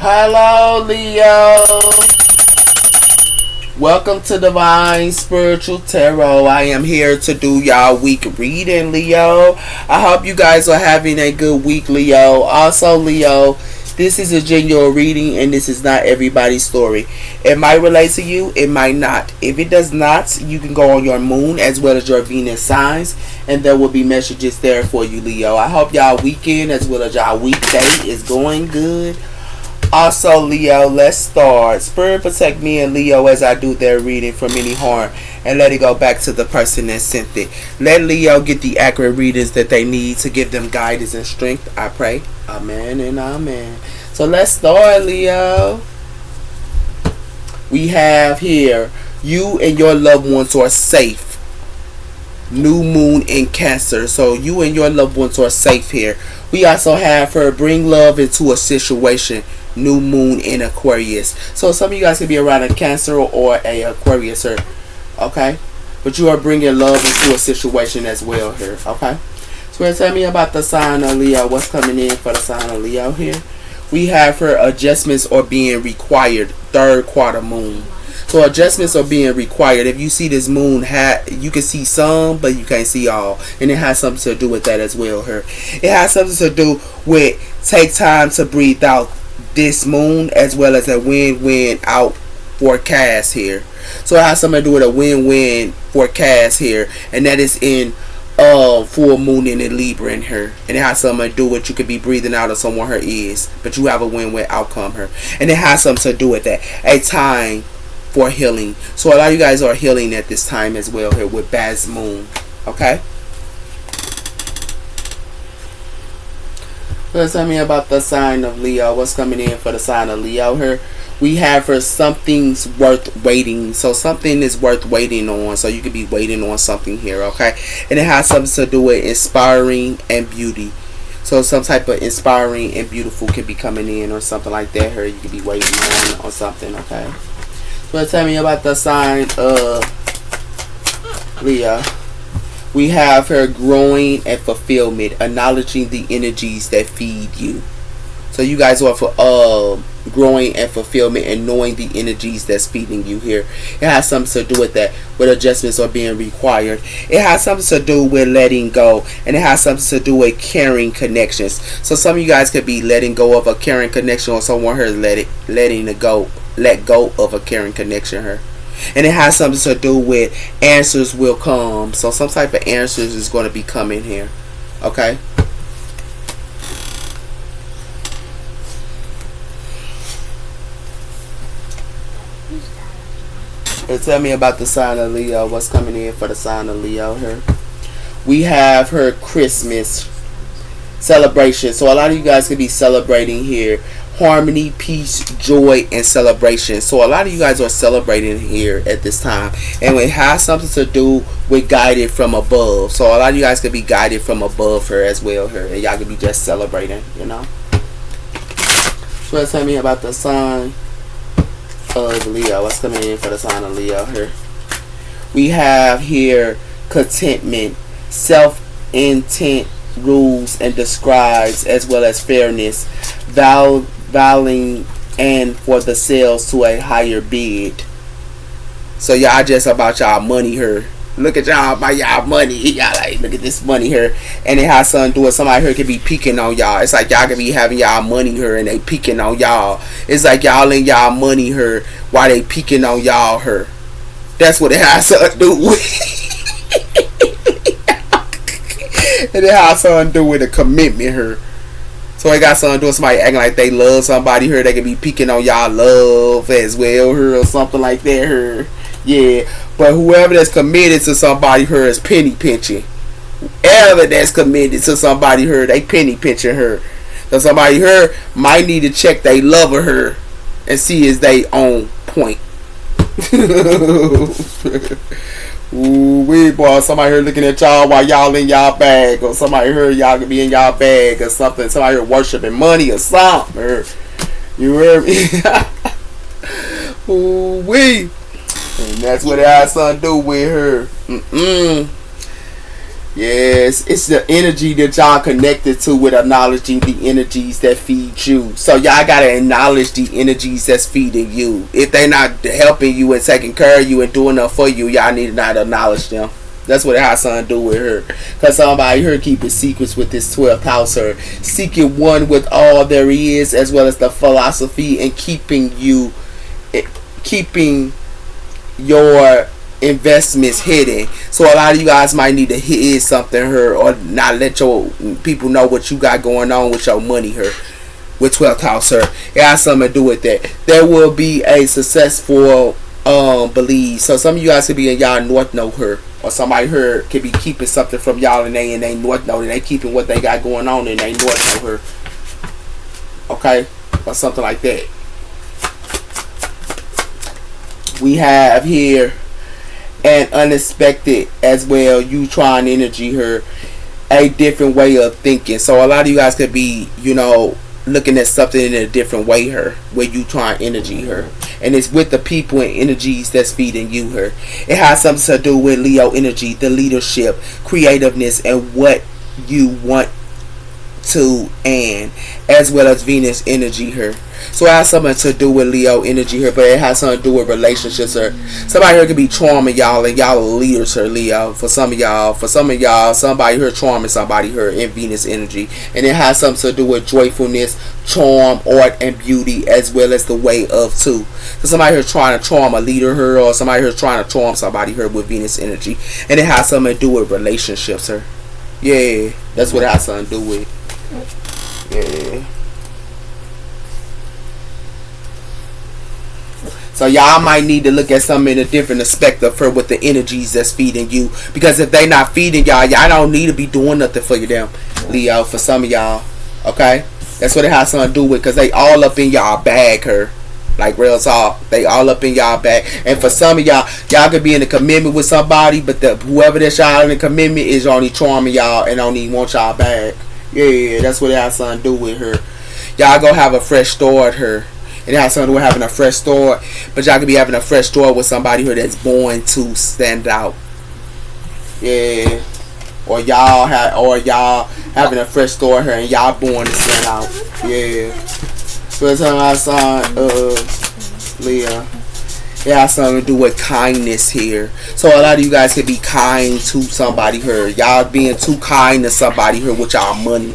Hello, Leo. Welcome to Divine Spiritual Tarot. I am here to do y'all week reading, Leo. I hope you guys are having a good week, Leo. Also, Leo, this is a genuine reading and this is not everybody's story. It might relate to you, it might not. If it does not, you can go on your moon as well as your Venus signs and there will be messages there for you, Leo. I hope y'all weekend as well as y'all weekday is going good. Also, Leo, let's start. Spirit protect me and Leo as I do their reading from any harm and let it go back to the person that sent it. Let Leo get the accurate readings that they need to give them guidance and strength. I pray. Amen and amen. So let's start, Leo. We have here, you and your loved ones are safe. New moon in Cancer. So you and your loved ones are safe here. We also have her bring love into a situation. New moon in Aquarius. So some of you guys could be around a Cancer or a Aquarius here. Okay? But you are bringing love into a situation as well here. Okay? So tell me about the sign of Leo. What's coming in for the sign of Leo here? We have her adjustments are being required. Third quarter moon. So adjustments are being required. If you see this moon, you can see some, but you can't see all. And it has something to do with that as well here. It has something to do with take time to breathe out this moon as well as a win-win out forecast here. So it has something to do with a win-win forecast here. And that is in full moon in a Libra in her. And it has something to do with you could be breathing out of someone her ears. But you have a win-win outcome here. And it has something to do with that. A time for healing. So a lot of you guys are healing at this time as well here with Baz Moon. Okay? So tell me about the sign of Leo. What's coming in for the sign of Leo here? We have for something's worth waiting. So something is worth waiting on. So you could be waiting on something here. Okay? And it has something to do with inspiring and beauty. So some type of inspiring and beautiful could be coming in or something like that here. You could be waiting on something. Okay? So tell me about the sign of Leo. We have her growing and fulfillment, acknowledging the energies that feed you. So you guys are for growing and fulfillment and knowing the energies that's feeding you here. It has something to do with that, with adjustments are being required. It has something to do with letting go, and it has something to do with caring connections. So some of you guys could be letting go of a caring connection, or someone here let go of a caring connection here. And it has something to do with answers will come. So some type of answers is going to be coming here. Okay? And tell me about the sign of Leo. What's coming in for the sign of Leo here? We have her Christmas celebration. So a lot of you guys could be celebrating here. Harmony, peace, joy, and celebration. So a lot of you guys are celebrating here at this time. And it has something to do with guided from above. So a lot of you guys could be guided from above here as well here. And y'all could be just celebrating, you know. So tell me about the sign of Leo. What's coming in for the sign of Leo here? We have here contentment, self-intent, rules and describes, as well as fairness, valuing and for the sales to a higher bid. So y'all just about y'all money here. Look at y'all about y'all money. Y'all like, look at this money here. And it has something to do with somebody here could be peeking on y'all. It's like y'all could be having y'all money here and they peeking on y'all. It's like y'all in y'all money here while they peeking on y'all here. That's what it has something to do with. And it has something to do with a commitment here. So it got something to do with somebody acting like they love somebody here. They could be peeking on y'all love as well here or something like that here. Yeah. But whoever that's committed to somebody here is penny pinching. Whoever that's committed to somebody here, they penny pinching her. So somebody here might need to check they love of her and see is they on point. Ooh, we boy, somebody here looking at y'all while y'all in y'all bag, or somebody here y'all could be in y'all bag or something. Somebody here worshiping money or something. Or, you heard me? Ooh, we. And that's what it has something to do with her. Yes, it's the energy that y'all connected to with acknowledging the energies that feed you. So y'all gotta acknowledge the energies that's feeding you. If they not helping you and taking care of you and doing enough for you, y'all need to not acknowledge them. That's what it has something to do with her. Because somebody here keeping secrets with this 12th house, her seeking one with all there is, as well as the philosophy, and keeping your investments hidden. So a lot of you guys might need to hide something here, or not let your people know what you got going on with your money here. With 12th house here, it has something to do with that. There will be a successful believe. So some of you guys could be in y'all north node here, or somebody here could be keeping something from y'all and they north node, and they keeping what they got going on in they north node here. Okay, or something like that. We have here an unexpected as well. You trying energy here, a different way of thinking. So a lot of you guys could be, looking at something in a different way here, where you trying energy here, and it's with the people and energies that's feeding you here. It has something to do with Leo energy, the leadership, creativeness, and what you want to, and as well as Venus energy here. So it has something to do with Leo energy here, but it has something to do with relationships here. Somebody here could be charming y'all, and y'all are leaders here, Leo. For some of y'all, somebody here charming somebody here in Venus energy. And it has something to do with joyfulness, charm, art, and beauty, as well as the way of too. So somebody here trying to charm a leader here, or somebody here trying to charm somebody here with Venus energy. And it has something to do with relationships here. Yeah, that's what it has something to do with. Yeah. So y'all might need to look at something in a different perspective for with the energies that's feeding you. Because if they not feeding y'all don't need to be doing nothing for you, them, Leo, for some of y'all. Okay? That's what it has something to do with, because they all up in y'all bag her. Like real talk. They all up in y'all bag. And for some of y'all could be in a commitment with somebody, but whoever that's y'all in a commitment is only charming y'all and only want y'all back. Yeah, that's what it has something to do with her. Y'all gonna have a fresh start her. And it has something to do with having a fresh start. But y'all could be having a fresh start with somebody here that's born to stand out. Yeah. Or y'all having a fresh start here and y'all born to stand out. Yeah. So it's my son Leah. It has something to do with kindness here. So a lot of you guys could be kind to somebody here. Y'all being too kind to somebody here with y'all money.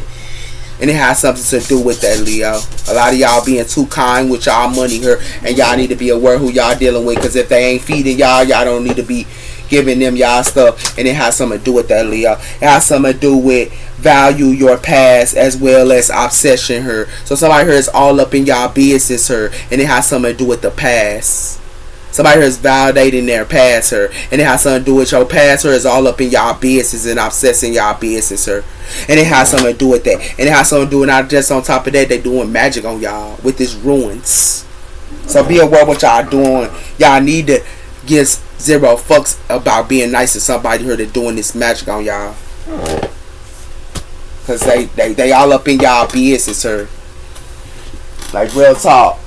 And it has something to do with that, Leo. A lot of y'all being too kind with y'all money here. And y'all need to be aware who y'all dealing with. Because if they ain't feeding y'all don't need to be giving them y'all stuff. And it has something to do with that, Leo. It has something to do with value your past as well as obsession here. So somebody here is all up in y'all business here. And it has something to do with the past. Somebody here is validating their past here. And it has something to do with your past here is all up in y'all business and obsessing y'all business here. And it has something to do with that. And it has something to do with, not just on top of that, they doing magic on y'all with this ruins. So be aware what y'all doing. Y'all need to give zero fucks about being nice to somebody here that doing this magic on y'all. Cause they all up in y'all business here. Like real talk.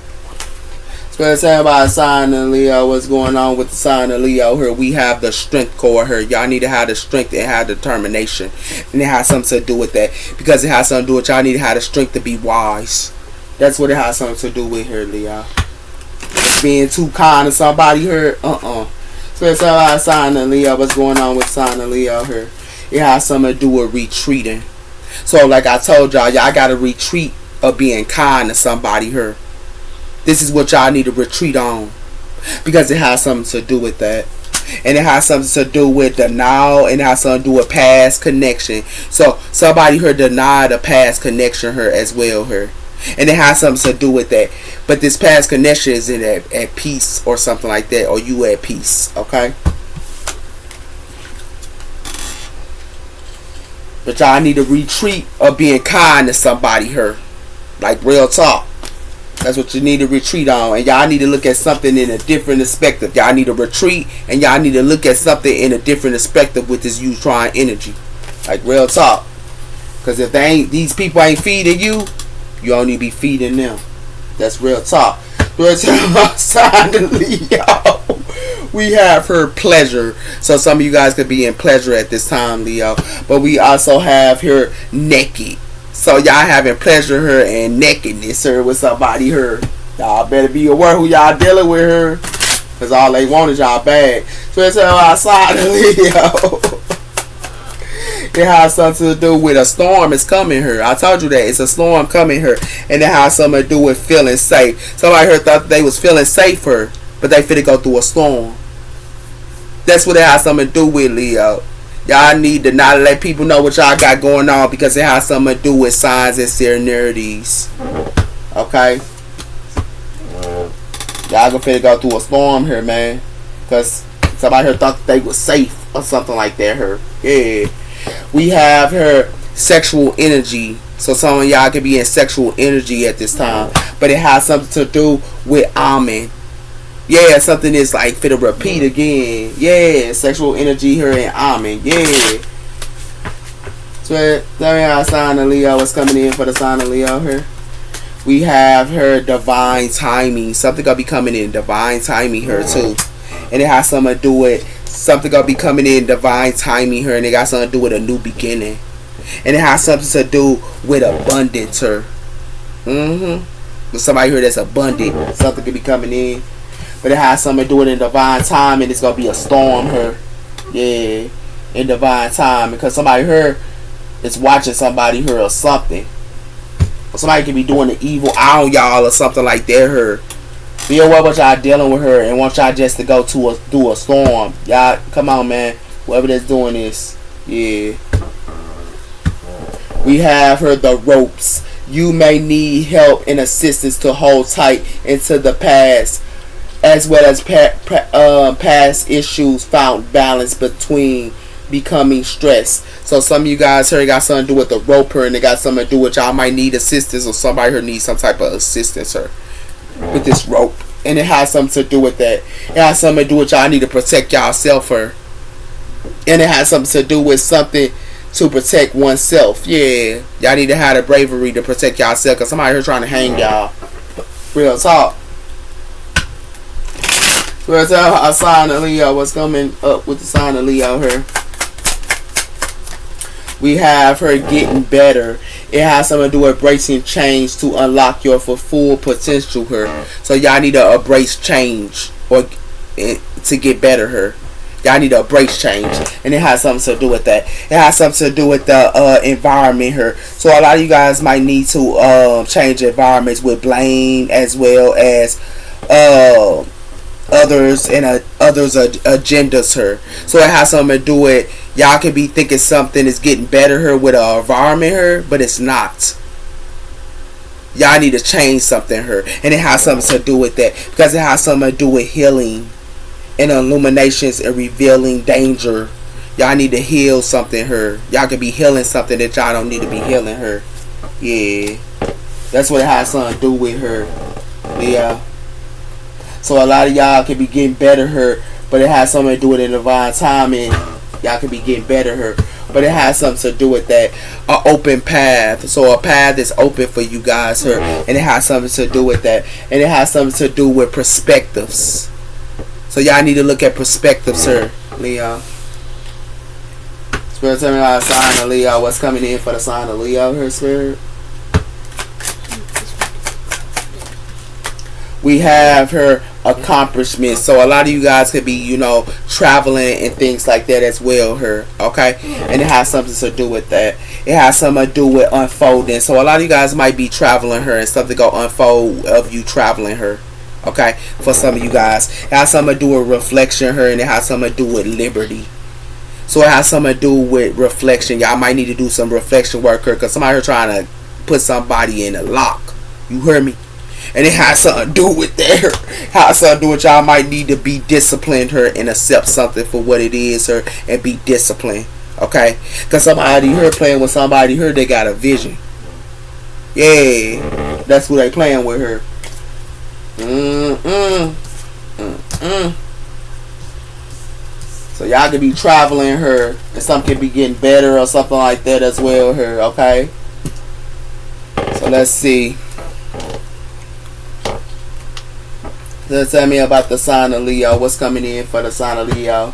Let's talk about sign of Leo. What's going on with the sign of Leo here? We have the strength core here. Y'all need to have the strength and have determination. And it has something to do with that. Because it has something to do with y'all need to have the strength to be wise. That's what it has something to do with here, Leo. Being too kind to somebody here. So let's talk about sign of Leo. What's going on with sign of Leo here? It has something to do with retreating. So like I told y'all got to retreat of being kind to somebody here. This is what y'all need to retreat on. Because it has something to do with that. And it has something to do with denial. And it has something to do with past connection. So somebody here denied a past connection here as well here. And it has something to do with that. But this past connection is in at peace or something like that. Or you at peace. Okay? But y'all need to retreat of being kind to somebody here. Like real talk. That's what you need to retreat on. And y'all need to look at something in a different perspective. Y'all need to retreat. And y'all need to look at something in a different perspective with this you trying energy. Like real talk. Because if these people ain't feeding you, you only be feeding them. That's real talk. Real talk. Sign of Leo. We have her pleasure. So some of you guys could be in pleasure at this time, Leo. But we also have her naked. So y'all having pleasure her and nakedness her with somebody her. Y'all better be aware who y'all dealing with her. Because all they want is y'all bag. So it's outside of Leo. It has something to do with a storm is coming here. I told you that it's a storm coming here, and it has something to do with feeling safe. Somebody here thought they was feeling safer, but they finna go through a storm. That's what it has something to do with, Leo. Y'all need to not let people know what y'all got going on because it has something to do with signs and serenities. Okay? Y'all gonna finna go through a storm here, man. Because somebody here thought they was safe or something like that here. Yeah. We have her sexual energy. So some of y'all could be in sexual energy at this time. But it has something to do with Amen. Yeah, something is like fit to repeat again. Yeah, sexual energy here in Amen. Yeah. So let me have sign of Leo. What's coming in for the sign of Leo here? We have her divine timing. Something gonna be coming in divine timing here too. And it has something to do with something gonna be coming in divine timing here, and it got something to do with a new beginning, and it has something to do with abundance here. With somebody here that's abundant, something could be coming in, but it has something to do with in divine time, and it's gonna be a storm here. Yeah, in divine time, because somebody here is watching somebody here or something. Somebody could be doing the evil eye on y'all or something like that here. Be aware what y'all dealing with her and want y'all just to go through a storm. Y'all, come on, man. Whoever that's doing this. Yeah. We have her the ropes. You may need help and assistance to hold tight into the past, as well as past issues found balance between becoming stressed. So some of you guys here got something to do with the roper, and they got something to do with y'all might need assistance, or somebody here needs some type of assistance here with this rope, and it has something to do with that. It has something to do with y'all need to protect yourself here, and it has something to do with something to protect oneself. Yeah, y'all need to have the bravery to protect yourself, because somebody here trying to hang y'all. Real talk. Real talk. A sign of Leo. What's coming up with the sign of Leo here? We have her getting better. It has something to do with embracing change to unlock your full potential here. So y'all need to embrace change or to get better here. Y'all need to embrace change, and it has something to do with that. It has something to do with the environment here. So a lot of you guys might need to change environments with blame, as well as others and others' agendas here. So it has something to do with y'all could be thinking something is getting better here with an environment here, but it's not. Y'all need to change something here, and it has something to do with that, because it has something to do with healing and illuminations and revealing danger. Y'all need to heal something here. Y'all could be healing something that y'all don't need to be healing her. Yeah, that's what it has something to do with her. Yeah. So a lot of y'all could be getting better here, but it has something to do with the divine timing. Y'all could be getting better here, but it has something to do with that. An open path. So a path is open for you guys here, and it has something to do with that. And it has something to do with perspectives. So y'all need to look at perspectives here, Leo. Spirit, tell me about the sign of Leo. What's coming in for the sign of Leo here, Spirit? We have her accomplishments. So a lot of you guys could be, traveling and things like that as well here. Okay? And it has something to do with that. It has something to do with unfolding. So a lot of you guys might be traveling her, and something go unfold of you traveling her. Okay? For some of you guys. It has something to do with reflection here, and it has something to do with liberty. So it has something to do with reflection. Y'all might need to do some reflection work here, because somebody here trying to put somebody in a lock. You hear me? And it has something to do with that. It has something to do with y'all might need to be disciplined here and accept something for what it is here and be disciplined. Okay? Because somebody here playing with somebody here, they got a vision. Yeah. That's who they playing with her. So y'all could be traveling her, and some could be getting better or something like that as well here. Okay? So let's see. Tell me about the sign of Leo. What's coming in for the sign of Leo?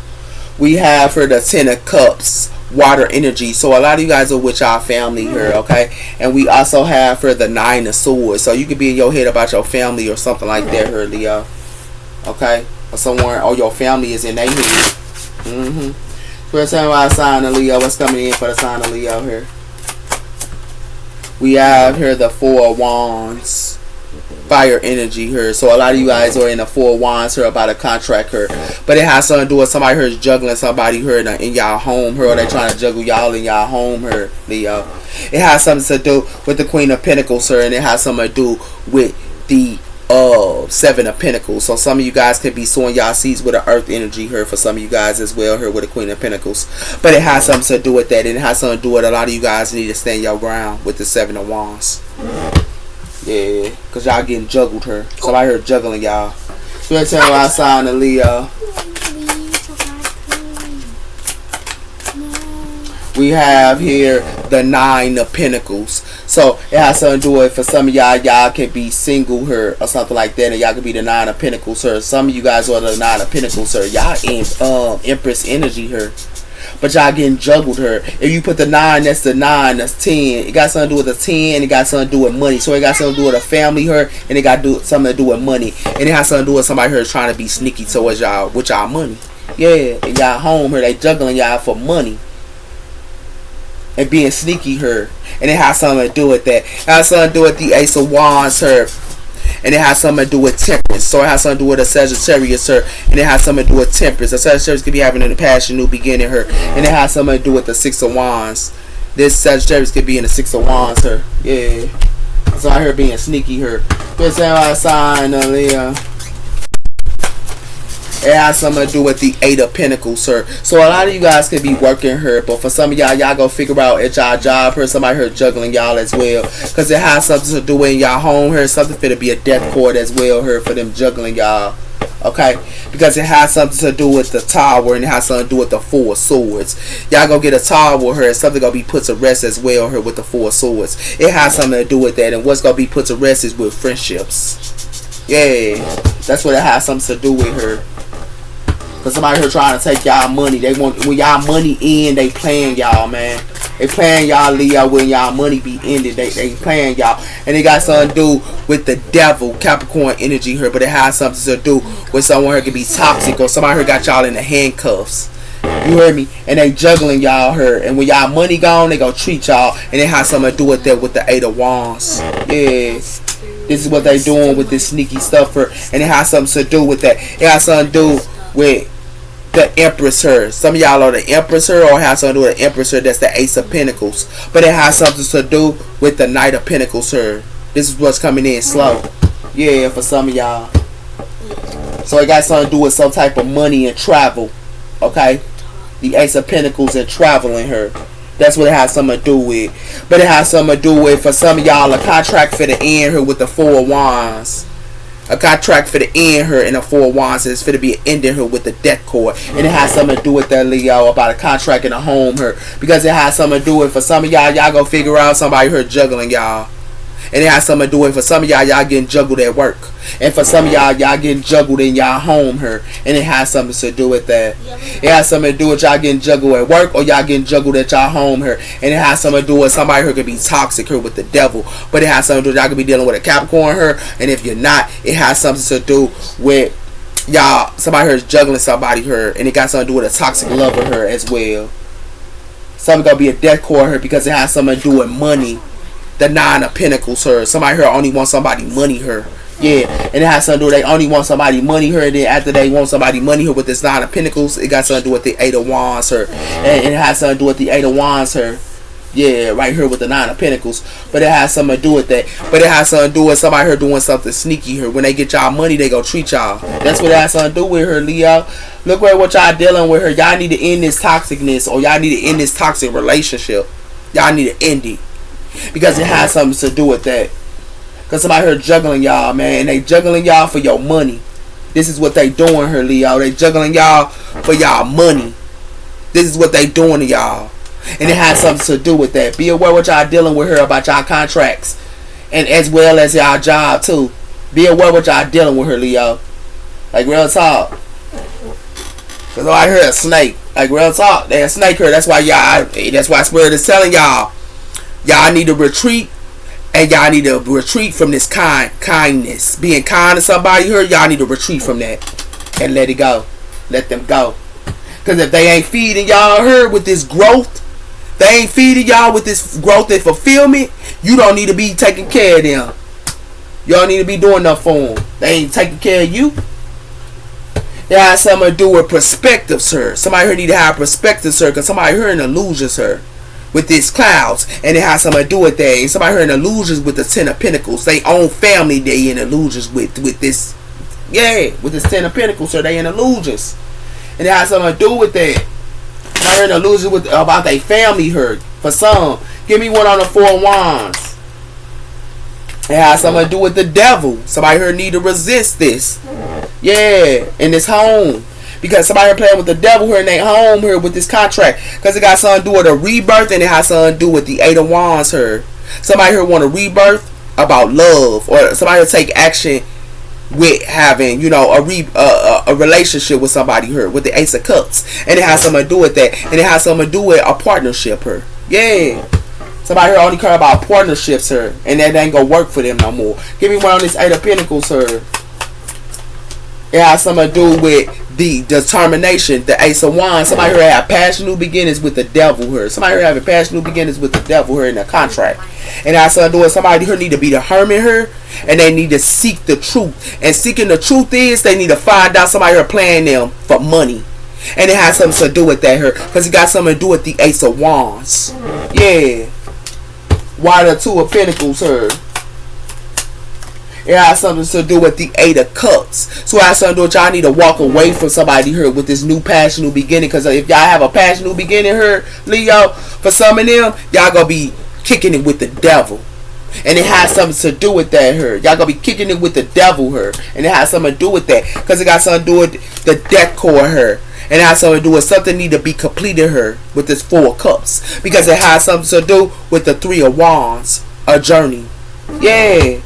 We have for the Ten of Cups, water energy. So a lot of you guys are with y'all family here, okay? And we also have for the Nine of Swords. So you could be in your head about your family or something like that here, Leo. Okay? Or somewhere, or your family is in their head. So we're talking about sign of Leo. What's coming in for the sign of Leo here? We have here the Four of Wands. Fire energy here. So a lot of you guys are in the Four of Wands here about a contract here. But it has something to do with somebody here is juggling somebody here in y'all home here. Or they trying to juggle y'all in y'all home here, Leo. It has something to do with the Queen of Pentacles here. And it has something to do with the Seven of Pentacles. So some of you guys could be sowing y'all seeds with the earth energy here for some of you guys as well here with the Queen of Pentacles. But it has something to do with that. And it has something to do with a lot of you guys need to stand your ground with the Seven of Wands. Yeah, because y'all getting juggled here. Somebody here juggling y'all. So let's tell our sign of Leo. We have here the Nine of Pentacles. So it has something to do with, for some of y'all, y'all can be single here or something like that. And y'all could be the Nine of Pentacles here. Some of you guys are the Nine of Pentacles here. Y'all in Empress energy here. But y'all getting juggled here. If you put the 9, that's the 9, that's 10. It got something to do with the 10, it got something to do with money. So it got something to do with a family here, and it got something to do with money. And it has something to do with somebody here trying to be sneaky towards y'all with y'all money. Yeah, and y'all home here, they juggling y'all for money. And being sneaky here. And it has something to do with that. It has something to do with the Ace of Wands here. And it has something to do with temperance. So it has something to do with a Sagittarius here. And it has something to do with temperance. A Sagittarius could be having a passion, new beginning here. And it has something to do with the Six of Wands. This Sagittarius could be in the Six of Wands here. Yeah. So I hear being sneaky here. This is sign of Leo. It has something to do with the Eight of Pentacles, sir. So a lot of you guys could be working here, but for some of y'all, y'all go figure out at y'all job here, somebody here juggling y'all as well. Because it has something to do in y'all home here. Something for to be a death cord as well here for them juggling y'all. Okay? Because it has something to do with the Tower, and it has something to do with the Four of Swords. Y'all go get a Tower here. Something going to be put to rest as well here with the Four of Swords. It has something to do with that. And what's going to be put to rest is with friendships. Yeah. That's what it has something to do with her. Cause somebody here trying to take y'all money. They want, when y'all money in, they playing y'all, man. They playing y'all, Leo, when y'all money be ended. They playing y'all. And it got something to do with the devil, Capricorn energy here. But it has something to do with someone here can be toxic. Or somebody here got y'all in the handcuffs. You heard me? And they juggling y'all here. And when y'all money gone, they gonna treat y'all. And it has something to do with that with the Eight of Wands. Yeah. This is what they doing with this sneaky stuff here. And it has something to do with that. It has something to do with the Empress here. Some of y'all are the Empress here, or have something to do with the Empress here. That's the Ace of Pentacles. But it has something to do with the Knight of Pentacles here. This is what's coming in slow. Yeah, for some of y'all. So it got something to do with some type of money and travel. Okay? The Ace of Pentacles and traveling here. That's what it has something to do with. But it has something to do with, for some of y'all, a contract for the end here with the Four of Wands. A contract for the end here in the Four of Wands. It's for to be an ending here with the death cord. And it has something to do with that, Leo, about a contract in a home here. Because it has something to do with, for some of y'all, y'all go figure out somebody here juggling y'all. And it has something to do with, for some of y'all, y'all getting juggled at work. And for some of y'all, y'all getting juggled in y'all home here. And it has something to do with that. It has something to do with y'all getting juggled at work, or y'all getting juggled at y'all home here. And it has something to do with somebody here could be toxic here with the devil. But it has something to do with y'all could be dealing with a Capricorn here. And if you're not, it has something to do with y'all, somebody here is juggling somebody here. And it got something to do with a toxic lover here as well. Something gonna be a death cord here because it has something to do with money. The Nine of Pentacles here. Somebody here only wants somebody money here. Yeah, and it has something to do with they only want somebody money here. And then after they want somebody money here with this Nine of Pentacles, it got something to do with the Eight of Wands here. And it has something to do with the Eight of Wands here. Yeah, right here with the Nine of Pentacles. But it has something to do with that. But it has something to do with somebody here doing something sneaky here. When they get y'all money, they go treat y'all. That's what it has something to do with her, Leo. Look at what y'all dealing with her. Y'all need to end this toxicness, or y'all need to end this toxic relationship. Y'all need to end it. Because it has something to do with that. Because somebody here juggling y'all, man. And they juggling y'all for your money. This is what they doing here, Leo. They juggling y'all for y'all money. This is what they doing to y'all. And it has something to do with that. Be aware what y'all dealing with here about y'all contracts. And as well as y'all job too. Be aware what y'all dealing with here, Leo. Like real talk. Cause I heard a snake. Like real talk. They a snake her. That's why Spirit is telling y'all. Y'all need to retreat. And y'all need to retreat from this kindness. Being kind to somebody here, y'all need to retreat from that. And let it go. Let them go. Because if they ain't feeding y'all here with this growth, they ain't feeding y'all with this growth and fulfillment, you don't need to be taking care of them. You don't need to be doing nothing for them. They ain't taking care of you. They have something to do with perspectives, sir. Somebody here need to have perspectives, sir. Because somebody here in illusions, sir. With these clouds. And it has something to do with that. And somebody here in illusions with the Ten of Pentacles. They own family they in illusions with this. Yeah, with this Ten of Pentacles, sir. They in illusions. And it has something to do with that. They're in illusions with about their family hurt. For some. Give me one on the Four of Wands. It has something to do with the devil. Somebody here need to resist this. Yeah, in this home. Because somebody here playing with the devil here in their home here with this contract. Because it got something to do with a rebirth and it has something to do with the Eight of Wands here. Somebody here want a rebirth about love. Or somebody here take action with having, you know, a relationship with somebody here with the Ace of Cups. And it has something to do with that. And it has something to do with a partnership here. Yeah. Somebody here only care about partnerships here. And that ain't gonna work for them no more. Give me one on this Eight of Pentacles here. It has something to do with the determination, the Ace of Wands. Somebody here have passion new beginnings with the devil here. Somebody here having passion new beginnings with the devil here in the contract. And it has something to do with somebody here need to be the hermit here. And they need to seek the truth. And seeking the truth is they need to find out somebody here playing them for money. And it has something to do with that here. Because it got something to do with the Ace of Wands. Yeah. Why the Two of Pentacles here? It has something to do with the Eight of Cups. So it has something to do with y'all need to walk away from somebody here with this new passion, new beginning. Because if y'all have a passion, new beginning here, Leo, for some of them, y'all going to be kicking it with the devil. And it has something to do with that here. Y'all going to be kicking it with the devil here. And it has something to do with that. Because it got something to do with the death core here. And it has something to do with something need to be completed here with this Four of Cups. Because it has something to do with the Three of Wands. A journey. Yeah.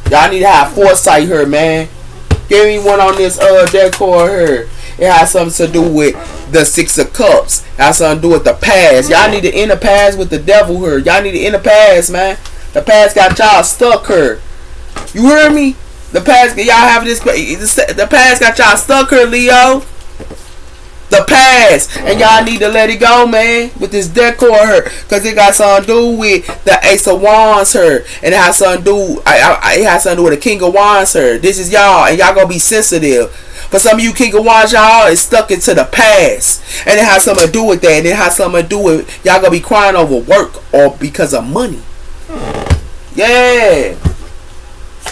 Y'all need to have foresight here, man. Give me one on this decor here. It has something to do with the Six of Cups. It has something to do with the past. Y'all need to end the past with the devil here. Y'all need to end the past, man. The past got y'all stuck here. You hear me? The past, y'all have this. The past got y'all stuck here, Leo. The past, and y'all need to let it go, man, with this decor here, because it got something to do with the Ace of Wands here, and it has something to do, it has something to do with the King of Wands here. This is y'all, and y'all gonna be sensitive. For some of you King of Wands, y'all is stuck into the past, and it has something to do with that, and it has something to do with y'all gonna be crying over work or because of money. Yeah.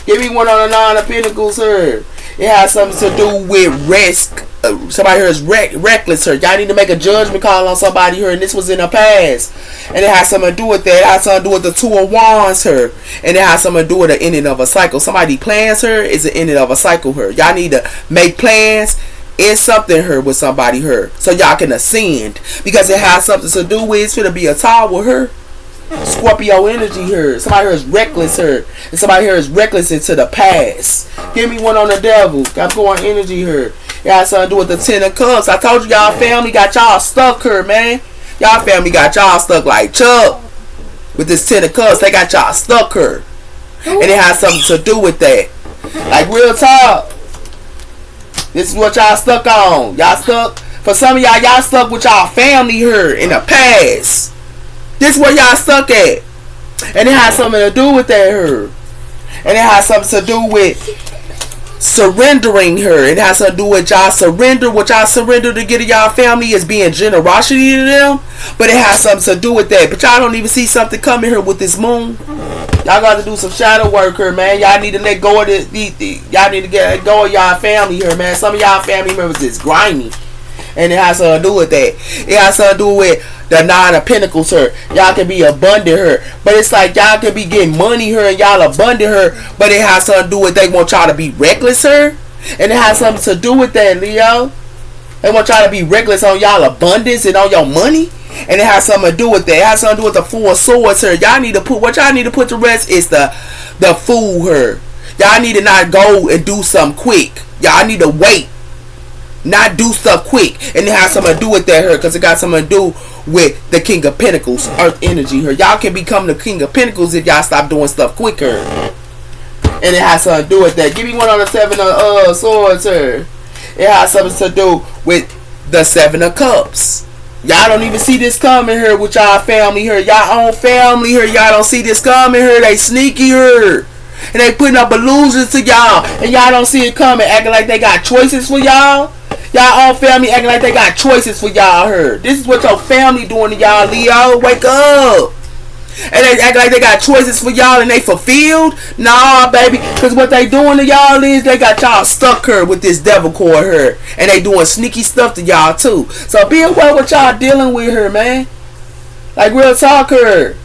Give me one on the Nine of Pentacles here. It has something to do with risk. Somebody here is reckless here. Y'all need to make a judgment call on somebody here, and this was in the past. And it has something to do with that. It has something to do with the Two of Wands here. And it has something to do with the ending of a cycle. Somebody plans here is the ending of a cycle here. Y'all need to make plans in something here with somebody here, so y'all can ascend. Because it has something to do with, it's going to be a tower here. Scorpio energy here. Somebody here is reckless here. And somebody here is reckless into the past. Give me one on the devil. Got going energy here. Y'all something to do with the Ten of Cups. I told you y'all family got y'all stuck here, man. Y'all family got y'all stuck like Chuck. With this Ten of Cups, they got y'all stuck here. And it has something to do with that. Like real talk. This is what y'all stuck on. Y'all stuck. For some of y'all stuck with y'all family here in the past. This is where y'all stuck at. And it has something to do with that here. And it has something to do with surrendering her. It has to do with y'all surrender. What y'all surrender to get to y'all family is being generosity to them. But it has something to do with that. But y'all don't even see something coming here with this moon. Y'all got to do some shadow work here, man. Y'all need to let go of y'all need to let go of y'all family here, man. Some of y'all family members is grimy. And it has something to do with that. It has something to do with the Nine of Pentacles here. Y'all can be abundant here. But it's like y'all can be getting money here and y'all abundant here. But it has something to do with they want y'all to be reckless here. And it has something to do with that, Leo. They want y'all to be reckless on y'all abundance and on your money. And it has something to do with that. It has something to do with the Four of Swords here. Y'all need to put, what y'all need to put to rest is the Fool here. Y'all need to not go and do something quick. Y'all need to wait. Not do stuff quick. And it has something to do with that her. Because it got something to do with the King of Pentacles. Earth energy her. Y'all can become the King of Pentacles if y'all stop doing stuff quicker. And it has something to do with that. Give me one on the 7 of Swords her. It has something to do with the 7 of Cups. Y'all don't even see this coming here with y'all family here. Y'all own family here. Y'all don't see this coming here. They sneaky here. And they putting up illusions to y'all. And y'all don't see it coming. Acting like they got choices for y'all. Y'all own family acting like they got choices for y'all here. This is what your family doing to y'all, Leo. Wake up. And they act like they got choices for y'all and they fulfilled. Nah, baby. Because what they doing to y'all is they got y'all stuck here with this devil cord here. And they doing sneaky stuff to y'all too. So be aware what y'all dealing with her, man. Like real talk her.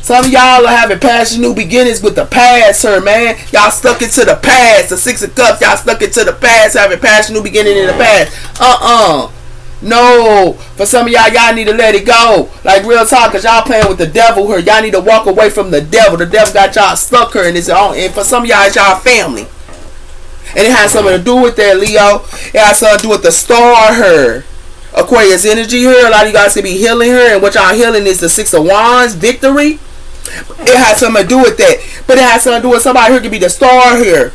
Some of y'all are having past new beginnings with the past, her, man. Y'all stuck into the past. The 6 of Cups, y'all stuck into the past, having past new beginning in the past. No. For some of y'all need to let it go. Like real talk, because y'all playing with the devil here. Y'all need to walk away from the devil. The devil got y'all stuck here. And for some of y'all, it's y'all family. And it has something to do with that, Leo. It has something to do with the star here. Aquarius energy here. A lot of you guys can be healing her. And what y'all healing is the 6 of Wands, victory. It has something to do with that. But it has something to do with somebody here could be the star here.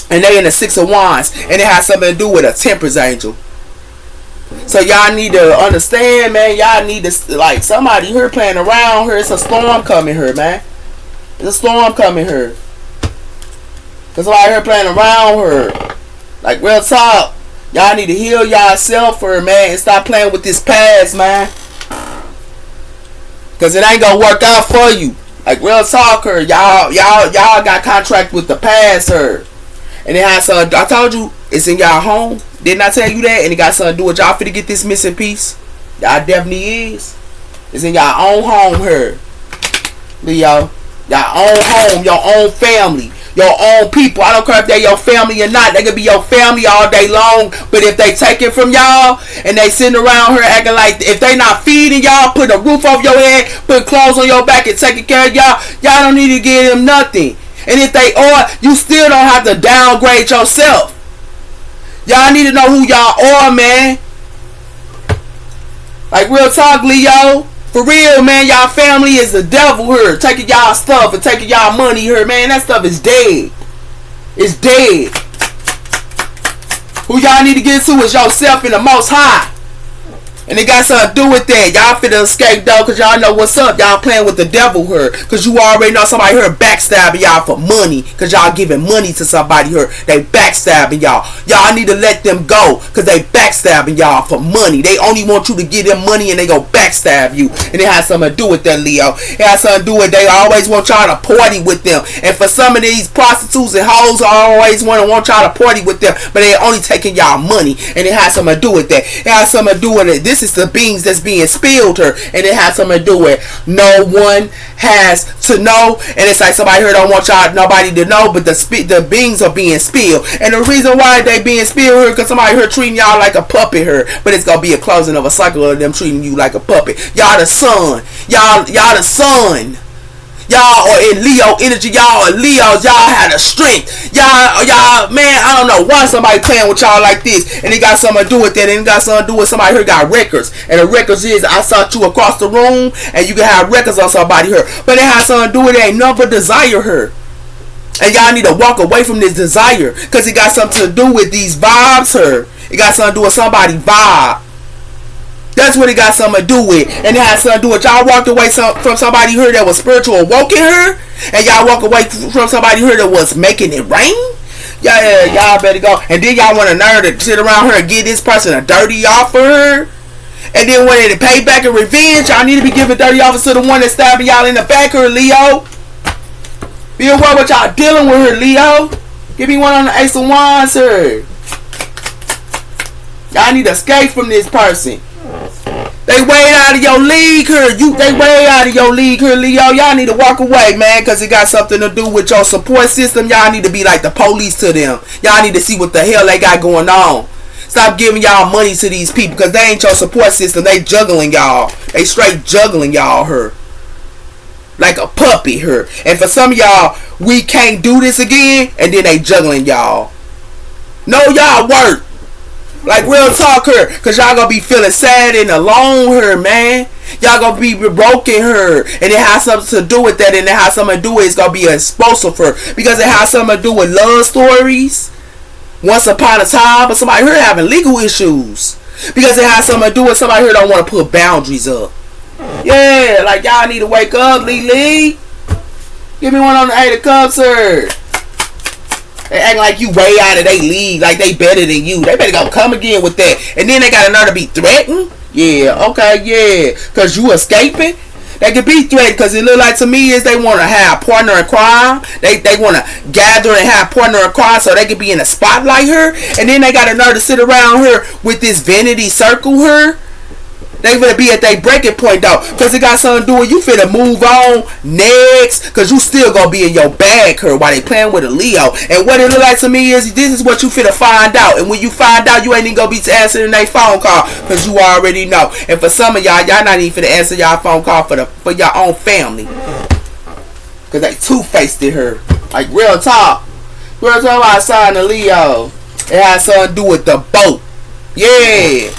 And they in the 6 of Wands. And it has something to do with a Temperance angel. So y'all need to understand, man. Y'all need to, like, somebody here playing around here. It's a storm coming here, man. It's a storm coming here. There's somebody here playing around her. Like, real talk. Y'all need to heal yourself here, man. And stop playing with this past, man. Because it ain't going to work out for you. Like, real talk here. Y'all got contract with the past here. And it has, I told you, it's in y'all home. Didn't I tell you that? And it got something to do with y'all finna get this missing piece. Y'all definitely is. It's in y'all own home here. Leo. Y'all own home. Your own family. Your own people. I don't care if they're your family or not. They could be your family all day long. But if they take it from y'all and they sitting around here acting like if they not feeding y'all, putting a roof over your head, putting clothes on your back and taking care of y'all, y'all don't need to give them nothing. And if they are, you still don't have to downgrade yourself. Y'all need to know who y'all are, man. Like real talk, Leo. For real, man. Y'all family is the devil here. Taking y'all stuff and taking y'all money here, man. That stuff is dead. It's dead. Who y'all need to get to is yourself in the Most High. And it got something to do with that. Y'all finna escape though, cause y'all know what's up. Y'all playing with the devil here. Cause you already know somebody here backstabbing y'all for money. Cause y'all giving money to somebody here. They backstabbing y'all. Y'all need to let them go. Cause they backstabbing y'all for money. They only want you to give them money and they go backstab you. And it has something to do with that, Leo. It has something to do with they always want y'all to party with them. And for some of these prostitutes and hoes always want y'all to party with them. But they only taking y'all money. And it has something to do with that. It has something to do with it. This is the beans that's being spilled here, and it has something to do with no one has to know. And it's like somebody here don't want y'all nobody to know, but the beans are being spilled. And the reason why they being spilled here because somebody here treating y'all like a puppet here. But it's gonna be a closing of a cycle of them treating you like a puppet. Y'all the sun. Y'all the sun. Y'all are in Leo energy. Y'all are Leos. Y'all had a strength. Y'all, man, I don't know why somebody playing with y'all like this. And it got something to do with that. And it got something to do with somebody here got records. And the records is I saw you across the room and you can have records on somebody here. But it has something to do with it. Ain't number desire here. And y'all need to walk away from this desire. Because it got something to do with these vibes here. It got something to do with somebody's vibe. That's what it got something to do with. And it has something to do with y'all walked away from somebody here that was spiritual awoken her. And y'all walk away from somebody here that was making it rain. Yeah, y'all better go. And then y'all want a nerve to sit around her and give this person a dirty offer. And then when they pay back in revenge, y'all need to be giving dirty offers to the one that stabbing y'all in the back here, Leo. Be aware what y'all dealing with her, Leo. Give me one on the Ace of Wands here. Y'all need to escape from this person. They way out of your league here. They way out of your league here, Leo. Y'all need to walk away, man, because it got something to do with your support system. Y'all need to be like the police to them. Y'all need to see what the hell they got going on. Stop giving y'all money to these people because they ain't your support system. They juggling y'all. They straight juggling y'all here. like a puppy her. And for some of y'all, we can't do this again, and then they juggling y'all. No, y'all work. Like real talk her, cause y'all gonna be feeling sad and alone her, man. Y'all gonna be broken her, and it has something to do with that, and it has something to do with it's gonna be explosive for her, because it has something to do with love stories. Once upon a time, but somebody here having legal issues, because it has something to do with somebody here don't want to put boundaries up. Yeah, like y'all need to wake up, Lee. Give me one on the 8 of Cups, sir. They act like you way out of their league, like they better than you. They better go come again with that. And then they got another to be threatened. Yeah, okay, yeah. Because you escaping. They could be threatened because it look like to me is they want to have a partner in crime. They want to gather and have a partner in crime so they could be in the spotlight her. And then they got another to sit around her with this vanity circle her. They finna be at their breaking point though, cause it got something to do with you finna move on next, cause you still gonna be in your bag her while they playing with a Leo. And what it look like to me is this is what you finna find out, and when you find out, you ain't even gonna be answering their phone call, cause you already know. And for some of y'all not even finna answer y'all phone call for your own family, cause they two-faced it her. Like real talk I signed a Leo. It has something to do with the boat. Yeah.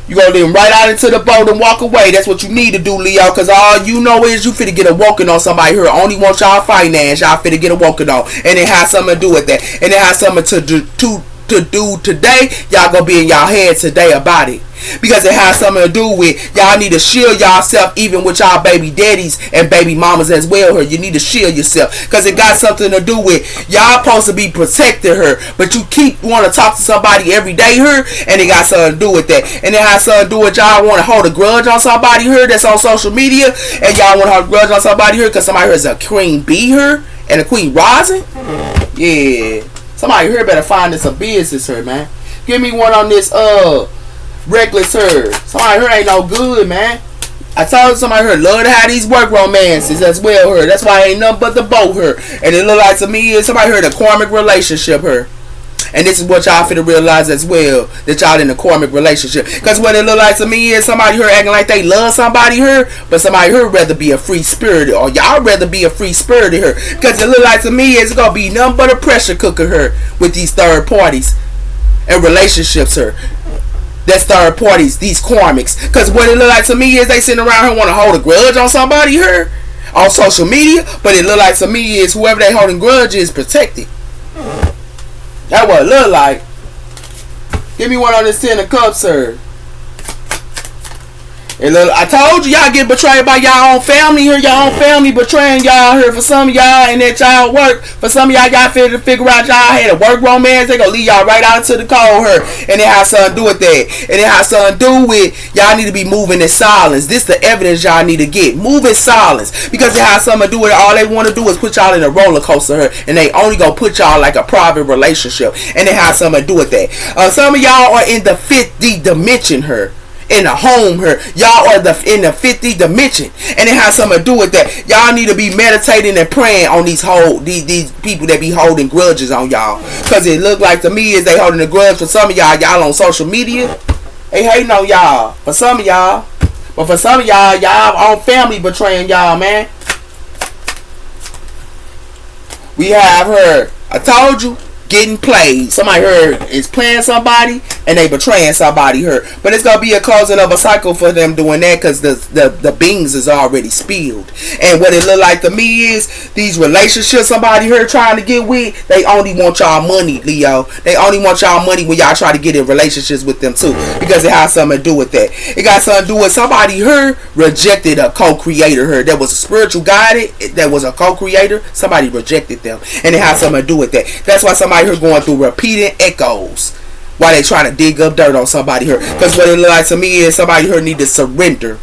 You gonna leave them right out into the boat and walk away. That's what you need to do, Leo. Cause all you know is you finna get a walking on somebody here. Only want y'all finance. Y'all finna get a walking on. And it has something to do with that. And it has something to do today. Y'all gonna be in y'all head today about it. Because it has something to do with y'all need to shield yourself even with y'all baby daddies and baby mamas as well her. You need to shield yourself because it got something to do with y'all supposed to be protecting her, but you keep want to talk to somebody every day her, and it got something to do with that. And it has something to do with y'all want to hold a grudge on somebody her that's on social media, and y'all want to hold a grudge on somebody here because somebody here is a queen bee her and a queen rising. Yeah, somebody here better find this a business her, man. Give me one on this reckless her. Somebody here ain't no good, man. I told somebody here love to have these work romances as well her. That's why ain't nothing but the boat her. And it look like to me is somebody here in a karmic relationship her. And this is what y'all finna realize as well, that y'all in a karmic relationship. Because what it look like to me is somebody here acting like they love somebody here, but somebody here rather be a free spirited, or y'all rather be a free spirited her. Because it look like to me it's gonna be nothing but a pressure cooker her with these third parties and relationships her. That's third parties, these karmics. Because what it look like to me is they sitting around here want to hold a grudge on somebody here on social media, but it look like to me is whoever they holding grudge is protected. That's what it look like. Give me one on this 10 of Cups, sir. And look, I told you y'all get betrayed by y'all own family here. Y'all own family betraying y'all here. For some of y'all and that y'all work. For some of y'all to figure out y'all had a work romance. They gonna leave y'all right out into the cold here. And it has something to do with that. And it has something to do with y'all need to be moving in silence. This the evidence y'all need to get. Move in silence. Because it has something to do with it. All they want to do is put y'all in a roller coaster here. And they only gonna put y'all like a private relationship. And it has something to do with that. Some of y'all are in the 50 dimension here. In the home here, y'all are in the 50 dimension, and it has something to do with that. Y'all need to be meditating and praying on these people that be holding grudges on y'all, cause it look like to me is they holding a grudge for some of y'all on social media. They hating on y'all for some of y'all, but for some of y'all own family betraying y'all, man. We have her. I told you. Getting played. Somebody here is playing somebody and they betraying somebody here. But it's gonna be a closing of a cycle for them doing that because the beans is already spilled. And what it look like to me is these relationships somebody here trying to get with, they only want y'all money, Leo. They only want y'all money when y'all try to get in relationships with them too. Because it has something to do with that. It got something to do with somebody here rejected a co-creator here. That was a spiritual guide, that was a co-creator. Somebody rejected them. And it has something to do with that. That's why somebody here going through repeating echoes while they trying to dig up dirt on somebody here. Because what it look like to me is somebody here need to surrender.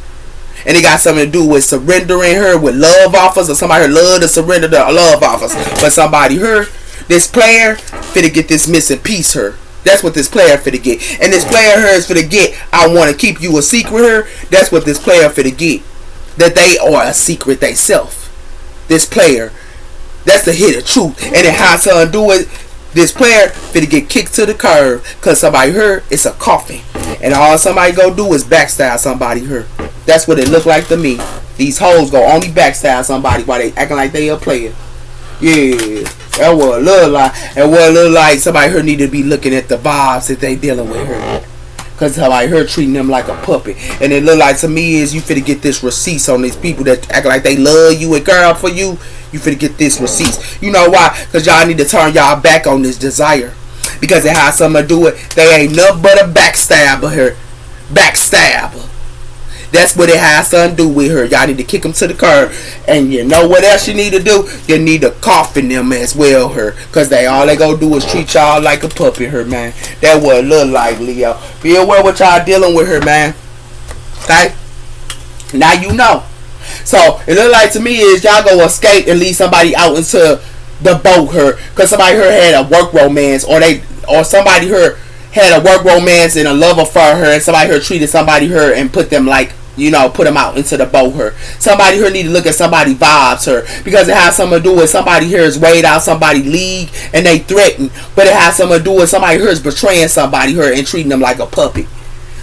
And it got something to do with surrendering her with love offers, or somebody here love to surrender the love offers. But somebody here, this player finna get this missing piece here. That's what this player finna get. And this player here is finna get, I want to keep you a secret here. That's what this player finna get. That they are a secret they self. This player. That's the hidden truth. And it has something to do with this player finna get kicked to the curb because somebody here it's a coffin. And all somebody go do is backstab somebody here. That's what it look like to me. These hoes go only backstab somebody while they acting like they a player. Yeah, that what it look like. And what it look like, somebody her need to be looking at the vibes that they dealing with her. Cause somebody her treating them like a puppet. And it look like to me is you finna get this receipts on these people that act like they love you and girl for you. You finna get this receipts. You know why? Cause y'all need to turn y'all back on this desire. Because it has something to do with they ain't nothing but a backstabber here. Backstabber. That's what it has something to do with her. Y'all need to kick them to the curb. And you know what else you need to do? You need to coffin them as well, her. Because all they gonna do is treat y'all like a puppy, her, man. That what it look like, Leo. Be aware what y'all dealing with her, man. Okay? Now you know. So, it look like to me is y'all go escape and leave somebody out into the boat, her. Because somebody her had a work romance. Or somebody her had a work romance and a love affair her, and somebody her treated somebody her and put them like, you know, put them out into the boat her. Somebody her need to look at somebody vibes her, because it has something to do with somebody here is weighed out somebody league and they threaten, but it has something to do with somebody here is betraying somebody her and treating them like a puppy.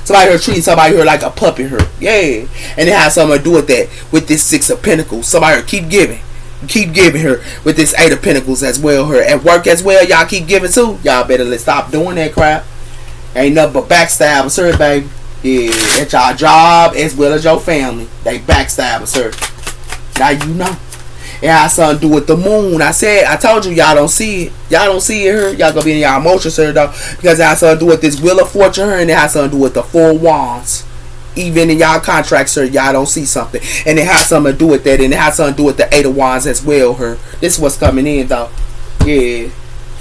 Somebody here treating somebody here like a puppy her. Yeah. And it has something to do with that, with this 6 of Pentacles. Somebody here keep giving. Keep giving her with this 8 of Pentacles as well her. At work as well, y'all keep giving too. Y'all better stop doing that crap. Ain't nothing but backstabbers, sir, baby. Yeah, at y'all job as well as your family. They backstabbers, sir. Now you know. It has something to do with the moon. I told you y'all don't see it. Y'all don't see it here. Y'all gonna be in y'all emotions, sir, though. Because it has something to do with this Wheel of Fortune here, and it has something to do with the 4 Wands. Even in y'all contracts, sir, y'all don't see something. And it has something to do with that, and it has something to do with the 8 of Wands as well, her. This is what's coming in, though. Yeah.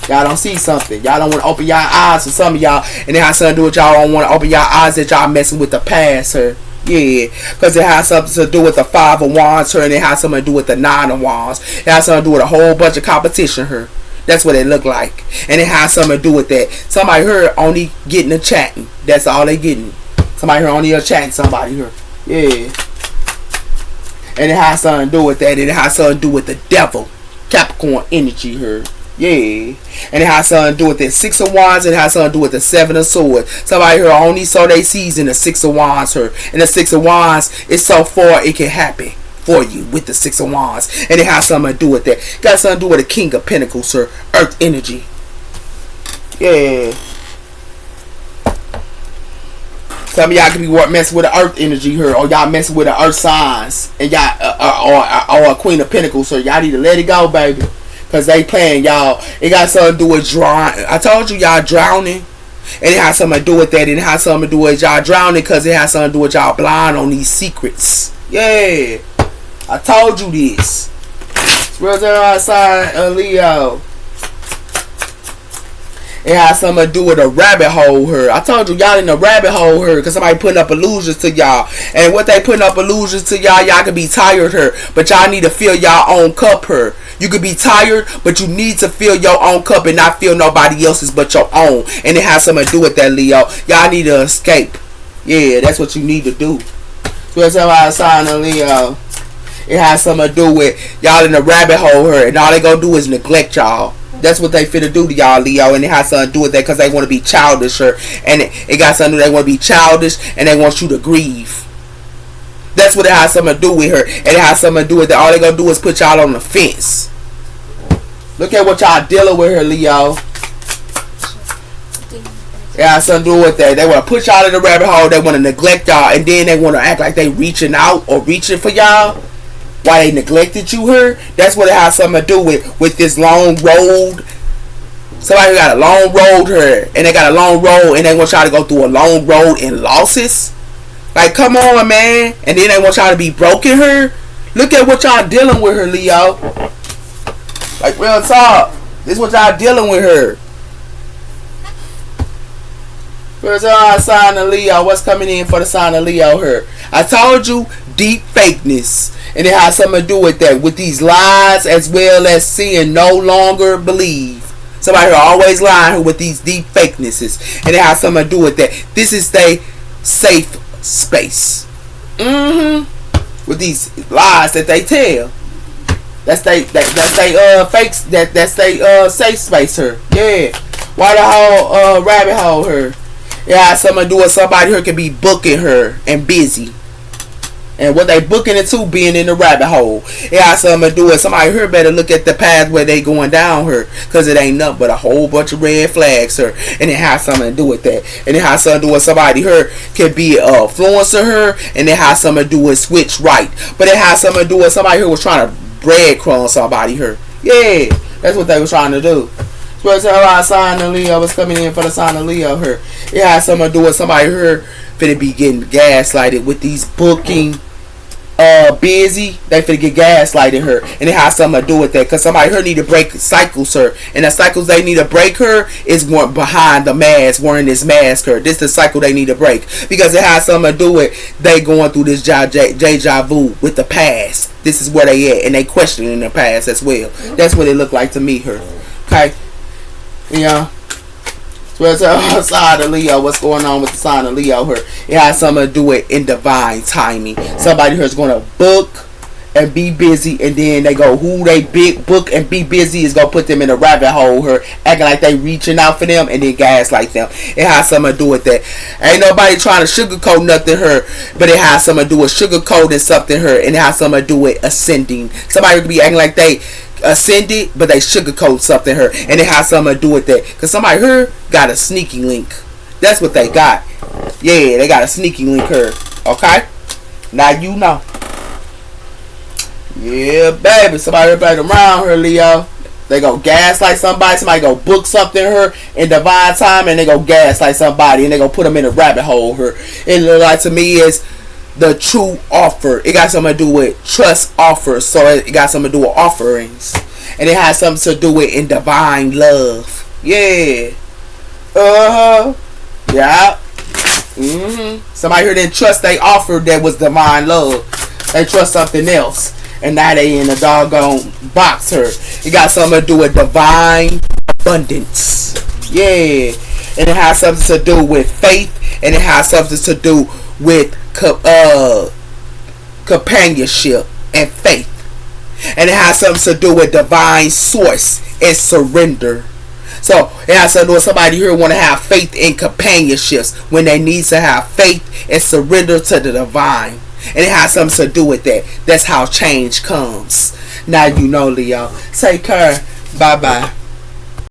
Y'all don't see something. Y'all don't want to open y'all eyes for some of y'all. And it has something to do with y'all don't want to open y'all eyes that y'all messing with the past, her. Yeah. Because it has something to do with the 5 of Wands, her. And it has something to do with the 9 of Wands. It has something to do with a whole bunch of competition, her. That's what it look like. And it has something to do with that. Somebody here only getting a chatting. That's all they getting. Somebody here only a chatting somebody here. Yeah. And it has something to do with that. And it has something to do with the devil. Capricorn energy here. Yeah. And it has something to do with the 6 of Wands. And it has something to do with the 7 of Swords. Somebody here only saw they season the 6 of Wands here. And the 6 of Wands is so far it can happen for you with the 6 of Wands. And it has something to do with that. Got something to do with the King of Pentacles, sir. Earth energy. Yeah. Some of y'all could be messing with the earth energy here, or y'all messing with the earth signs, and y'all or a Queen of Pentacles. So y'all need to let it go, baby, cause they playing y'all. It got something to do with drowning. I told you y'all drowning, and it has something to do with that. And it has something to do with y'all drowning, cause it has something to do with y'all blind on these secrets. Yeah, I told you this. Real sign, Leo. It has something to do with a rabbit hole here. I told you y'all in the rabbit hole here because somebody putting up illusions to y'all. And what they putting up illusions to y'all could be tired here. But y'all need to fill y'all own cup here. You could be tired, but you need to fill your own cup and not fill nobody else's but your own. And it has something to do with that, Leo. Y'all need to escape. Yeah, that's what you need to do. So that's how I sign a Leo. It has something to do with y'all in the rabbit hole here. And all they gonna do is neglect y'all. That's what they finna do to y'all, Leo, and it has something to do with that because they want to be childish, and it got something to do. They want to be childish, and they want you to grieve. That's what it has something to do with her, and it has something to do with that. All they gonna do is put y'all on the fence. Look at what y'all dealing with her, Leo. It has something to do with that. They want to put y'all in the rabbit hole. They want to neglect y'all, and then they want to act like they reaching out or reaching for y'all. Why they neglected you here? That's what it has something to do with this long road. Somebody got a long road here, and they got a long road, and they want y'all to go through a long road in losses. Like, come on, man. And then they want y'all to be broken here. Look at what y'all dealing with her, Leo. Like, real talk. This is what y'all dealing with her. Where's our sign of Leo? What's coming in for the sign of Leo here? I told you, deep fakeness. And it has something to do with that. With these lies as well as seeing no longer believe. Somebody who always lying with these deep fakenesses. And it has something to do with that. This is their safe space. With these lies that they tell. That's they fakes. That's they safe space here. Yeah. Why the whole rabbit hole here? It has something to do with somebody who can be booking her and busy. And what they booking it to, being in the rabbit hole. It has something to do with somebody here better look at the path where they going down her. Because it ain't nothing but a whole bunch of red flags her. And it has something to do with that. And it has something to do with somebody here can be an influencer her. And it has something to do with switch right. But it has something to do with somebody who was trying to breadcrumb somebody here. Yeah, that's what they was trying to do. So tell our sign of Leo was coming in for the sign of Leo here. It has something to do with somebody here finna be getting gaslighted with these booking busy. They finna get gaslighted her, and it has something to do with that because somebody here need to break cycles her, and the cycles they need to break her is going behind the mask, wearing this mask her. This is the cycle they need to break because it has something to do with they going through this deja vu with the past. This is where they at, and they questioning the past as well. That's what it looked like to me her. Okay, yeah. So it's a sign of Leo. What's going on with the sign of Leo here? It has something to do with in divine timing. Somebody here is going to book and be busy, and then they go who they big book and be busy is going to put them in a rabbit hole here, acting like they reaching out for them, and then gaslight them. It has something to do with that. Ain't nobody trying to sugarcoat nothing here, but it has something to do with sugarcoating something here, and it has something to do with ascending. Somebody could be acting like they ascended, but they sugarcoat something her, and it has something to do with that because somebody here got a sneaky link. That's what they got. Yeah, they got a sneaky link here. Okay, now you know. Yeah, baby. Somebody playing around her, Leo. They go gaslight somebody. Somebody go book something her in divine time, and they go gaslight somebody, and they go put them in a rabbit hole her. It look like to me is the true offer. It got something to do with trust offers. So it got something to do with offerings. And it has something to do with in divine love. Yeah. Yeah. Somebody here didn't trust they offered that was divine love. They trust something else. And now they in a doggone box her. It got something to do with divine abundance. Yeah. And it has something to do with faith. And it has something to do with companionship and faith, and it has something to do with divine source and surrender. So it has something to do with somebody here want to have faith in companionships when they need to have faith and surrender to the divine, and it has something to do with that. That's how change comes. Now you know, Leo. Take care. Bye bye.